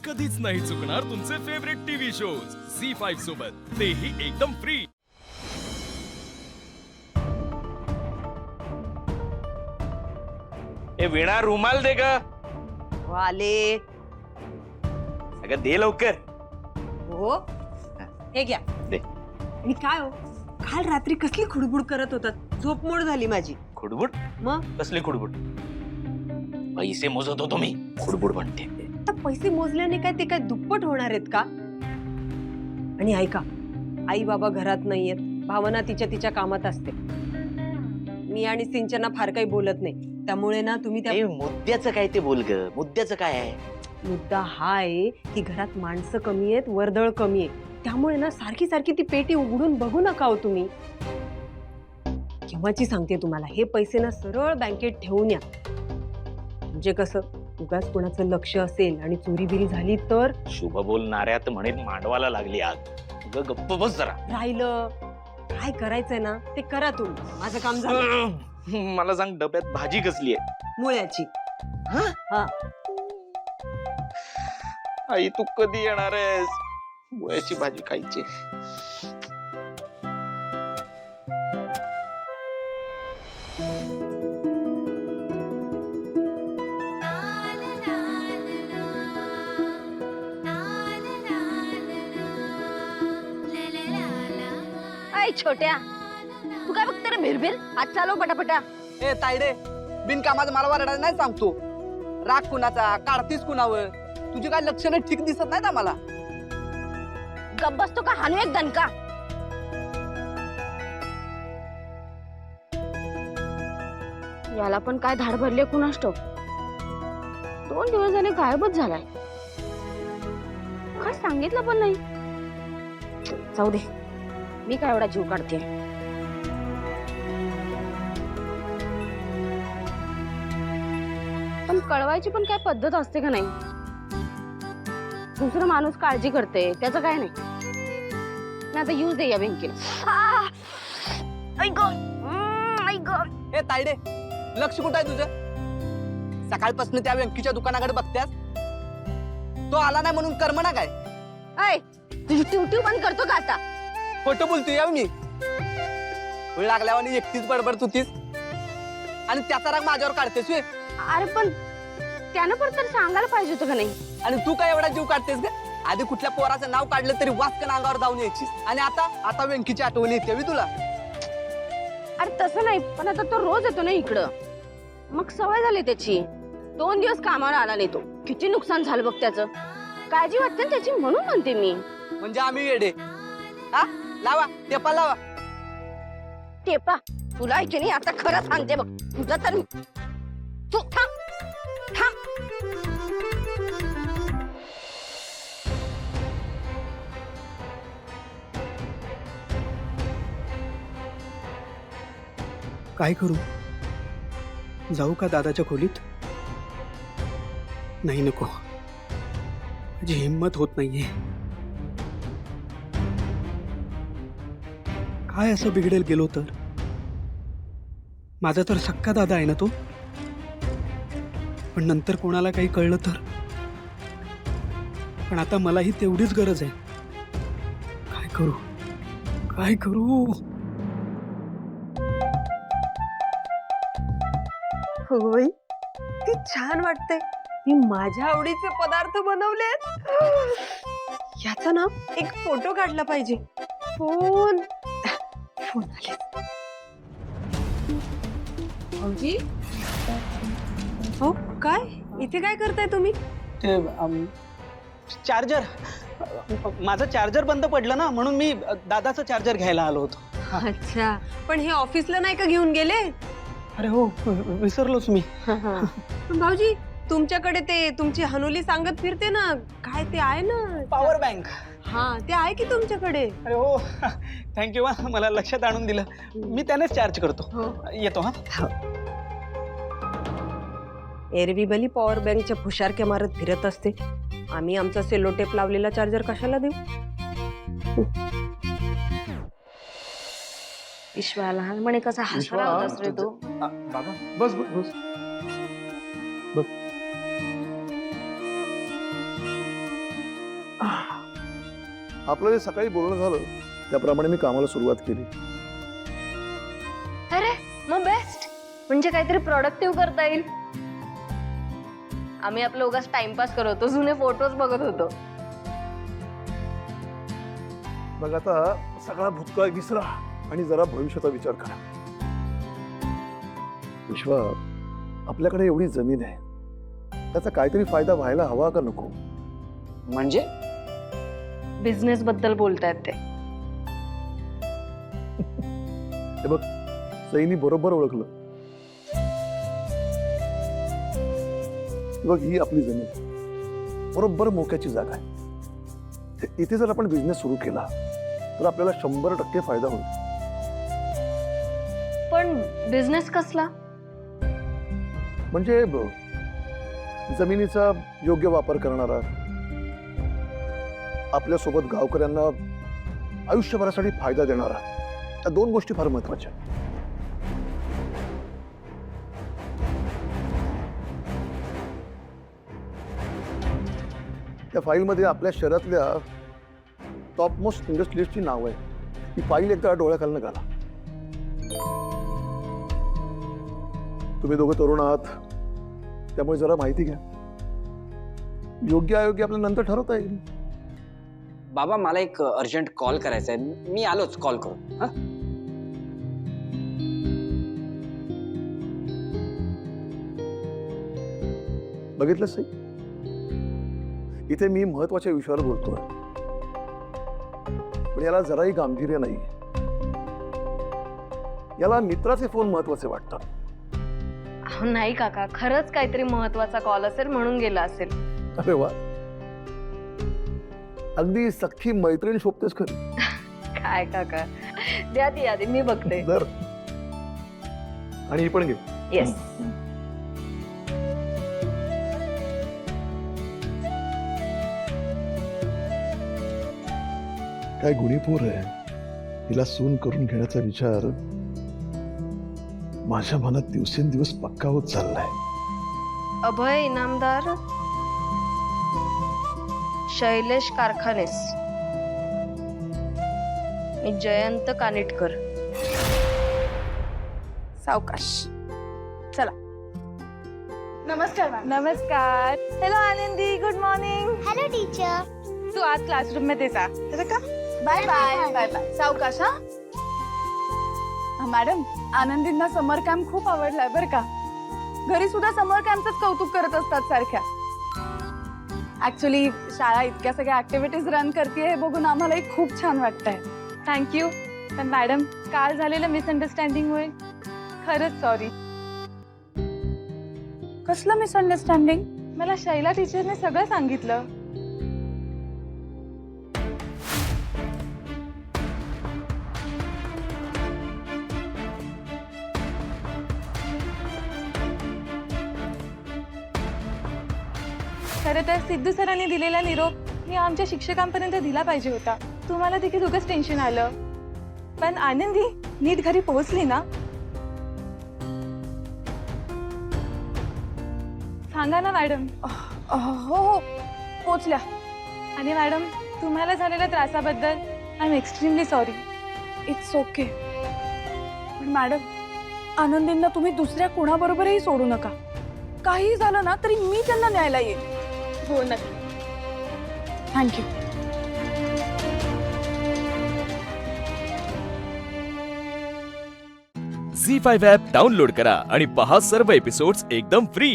कधीच नाही चुकणार तुमचे फेवरेट टीव्ही शोज झी5 सोबत, तेही एकदम फ्री। ए वीणा, रुमाल दे ग। वाले अगं दे लवकर। हो हे घ्या दे। आणि काय हो, काल रात्री कसली खुडबुड करत होतात, झोपमोड झाली माझी। खुडबुड? मग कसली खुडबुड? पैसे मोजत होतो मी, खुडबुड म्हणते। आता पैसे मोजल्याने काय ते काय दुप्पट होणार आहेत का? आणि ऐका, आई बाबा घरात नाहीयेत, भावना तिच्या तिच्या कामात असते, मी आणि सिंचना फार काही बोलत नाही, त्यामुळे ना तुम्ही त्या मुद्द्याचं काय ते बोल ग, मुद्द्याचं काय आहे? मुद्दा हा आहे की घरात माणसं कमी आहेत, वर्दळ कमी आहे, त्यामुळे ना सारखी सारखी ती पेटी उघडून बघू नका हो तुम्ही। केव्हाची सांगते तुम्हाला, हे पैसे ना सरळ बँकेत ठेवून या, म्हणजे कसं उगाच कोणाचं लक्ष असेल आणि चोरी बिरी झाली तर। शुभ बोलणाऱ्यात म्हणेन मांडवाला लागली आग। ग गप्प बस जरा। राहिलं काय करायचंय ना ते करा तुम्ही, माझं काम झालं। मला सांग, डब्यात भाजी कसली आहे? मुळ्याची। हा आई, तू कधी येणार आहेस? मुळ्याची भाजी खायची। छोट्या, तू काय बघते रे भिरभिर? हात चालव पटापटा। ए तायडे, बिनकामाचं मला वरडायला नाही सांगतो। राग कुणाचा, काढतीस कुणावर? तुझी काय लक्षणं ठीक दिसत नाहीत आम्हाला। गप बसतो का? हाणू एक दणका। याला पण काय धाड भरले कुणास ठाऊक, 2 दिवस झाले गायबच झालाय, काय सांगितलं पण नाही। जाऊ दे, मी काय एवढा जीव काढते। पण कळवायची पण काय पद्धत असते का नाही? दुसरा माणूस काळजी करते त्याचं काय नाही। मी आता यूज दे या बँकेला। ए तायडे, लक्ष कुठं आहे तुझं? सकाळपासून त्या व्यंकीच्या दुकानाकडे बघत्यास, तो आला नाही म्हणून कर्म ना काय? ऐ, तुझी ट्यूट्यू बंद करतो का आता? खोटं बोलतोय याव मी? वेळ लागल्यावर एकटीच बडबड तुतीस आणि त्याचा राग माझ्यावर काढतेस वे? अरे पण त्यानं पण तर सांगायला पाहिजे होतं का नाही? आणि तू काय एवढा जीव काढतेस ग? आधी कुठल्या पोराचं नाव काढलं तरी वाचकन अंगावर धावून यायचीस, आणि आता व्यंकीची आठवण येते मी तुला? अरे तसं नाही, पण आता तो रोज येतो ना इकडं, मग सवय झाली त्याची। 2 दिवस कामाला आला नाही तो, किती नुकसान झालं बघ त्याचं। काळजी वाटते ना त्याची, म्हणून म्हणते मी। म्हणजे आम्ही वेडे? हा, लावा टेपा लावा। टेपा? तुला ऐके नाही, आता खरं सांगते बघ तुझं तर। तू थांब थांब। काय करू? जाऊ का दादाच्या खोलीत? नाही, नको, माझी हिम्मत होत नाहीये। काय असं बिघडेल गेलो तर? माझा तर सक्का दादा आहे ना तो, पण नंतर कोणाला काही कळलं तर? पण आता मलाही तेवढीच गरज आहे। काय करू, काय करू? होय, ती छान वाटते, मी माझ्या आवडीचे पदार्थ बनवलेत। याचा ना एक फोटो काढला पाहिजे। फोन आले। भाऊजी, हो काय इथे काय करताय तुम्ही? ते चार्जर, माझं चार्जर बंद पडलं ना, म्हणून मी दादाचं चार्जर घ्यायला आलो होतो। अच्छा, पण हे ऑफिसला नाही का घेऊन गेले? अरे हो, विसरलोच मी। पण भाऊजी, तुमच्याकडे ते तुमची हनुली सांगत फिरते ना, काय ते आहे ना पॉवर बँक? हा, ते आहे की तुमच्याकडे? अरे हो, थँक्यू, मला लक्षात आणून दिलं, मी त्यानेच चार्ज करतो। येतो हा। एरवी भली पॉवर बँकच्या फुशारक्या मारत फिरत असते, आम्ही आमचा सेलो टेप लावलेला चार्जर कशाला देऊ? विश्वा लहानपणी कसा हसरा होतास रे तू? बाबा, बस बस बस बस। आपलं जे सकाळी बोलणं झालं त्याप्रमाणे मी कामाला सुरुवात केली. अरे मग बेस्ट, म्हणजे काहीतरी प्रोडक्टिव्ह करता येईल. आम्ही आपलं उगाच टाइमपास करत होतो, जुने फोटोज बघत होतो. मग आता सगळा भूतकाळ विसरा आणि जरा भविष्याचा विचार करा. विश्वा, आपल्याकडे एवढी जमीन आहे, त्याचा काहीतरी फायदा व्हायला हवा का नको? म्हणजे बिझनेस बद्दल बोलतायत ते. हे बघ, सईनी बरोबर ओळखलं. हे बघ, ही आपली जमीन बरोबर मोक्याची जागा आहे. इथे जर आपण बिझनेस सुरू केला तर आपल्याला 100% फायदा होईल. पण बिझनेस कसला? म्हणजे जमिनीचा योग्य वापर करणारा, आपल्यासोबत गावकऱ्यांना आयुष्यभरासाठी फायदा देणारा, या 2 गोष्टी फार महत्वाच्या. त्या फाईलमध्ये आपल्या शहरातल्या टॉप मोस्ट इंडस्ट्रीजची नाव आहे. ही फाईल एकदा डोळ्याखालनं घाला. तुम्ही दोघं तरुण आहात, त्यामुळे जरा माहिती घ्या. योग्य अयोग्य आपल्याला नंतर ठरवता येईल. बाबा, मला एक अर्जंट कॉल करायचा आहे, मी आलोच कॉल करू. हा, बघितलं सई, इथे मी महत्वाच्या विषयावर बोलतोय, पण याला जराही गांभीर्य नाही. याला मित्राचे फोन महत्वाचे वाटतात. अहो नाही काका, खरंच काहीतरी महत्वाचा कॉल असेल म्हणून गेला असेल. अरे वा, अगदी सख्खी मैत्रीण शोभतेस खरी. काय काका, द्या ती यादी, मी बघते. दर आणि ही पण घे. येस. काय गुणीपोर आहे. हिला सून करून घेण्याचा विचार माझ्या मनात दिवसेंदिवस पक्का होत चाललाय. अभय इनामदार, शैलेश कारखानेस, मी जयंत कानिटकर. सावकाश. चला. नमस्कार मॅम. नमस्कार. Hello Anandi, good morning. Hello teacher. तू आज क्लासरूम मध्ये जा, बरं का? Bye bye bye bye. सावकाश. हा मॅडम, आनंदींना समर कॅम्प खूप आवडलाय बरं का. घरी सुद्धा समर कॅम्पच कौतुक करत असतात सारख्या. ऍक्च्युली शाळा इतक्या सगळ्या ऍक्टिव्हिटीज रन करते हे बघून आम्हालाही खूप छान वाटतंय. थँक्यू. पण मॅडम, काल झालेलं मिसअंडरस्टँडिंग मुळे खरंच सॉरी. कसलं मिसअंडरस्टँडिंग? मला शैला टीचरने सगळं सांगितलं. खरं तर सिद्धू सरांनी दिलेला निरोप मी आमच्या शिक्षकांपर्यंत दिला पाहिजे होता. तुम्हाला देखील उगाच टेन्शन आलं. पण आनंदी नीट घरी पोहोचली ना? सांगा ना मॅडम. हो हो, पोहोचल्या. आणि मॅडम, तुम्हाला झालेल्या त्रासाबद्दल I am extremely sorry. It's okay. पण मॅडम, आनंदींना तुम्ही दुसऱ्या कोणाबरोबरही सोडू नका. काही झालं ना तरी मी त्यांना न्यायला येईल. हो नक्की. थँक्यू. झी5 ॲप डाउनलोड करा आणि पहा सर्व एपिसोड्स एकदम फ्री.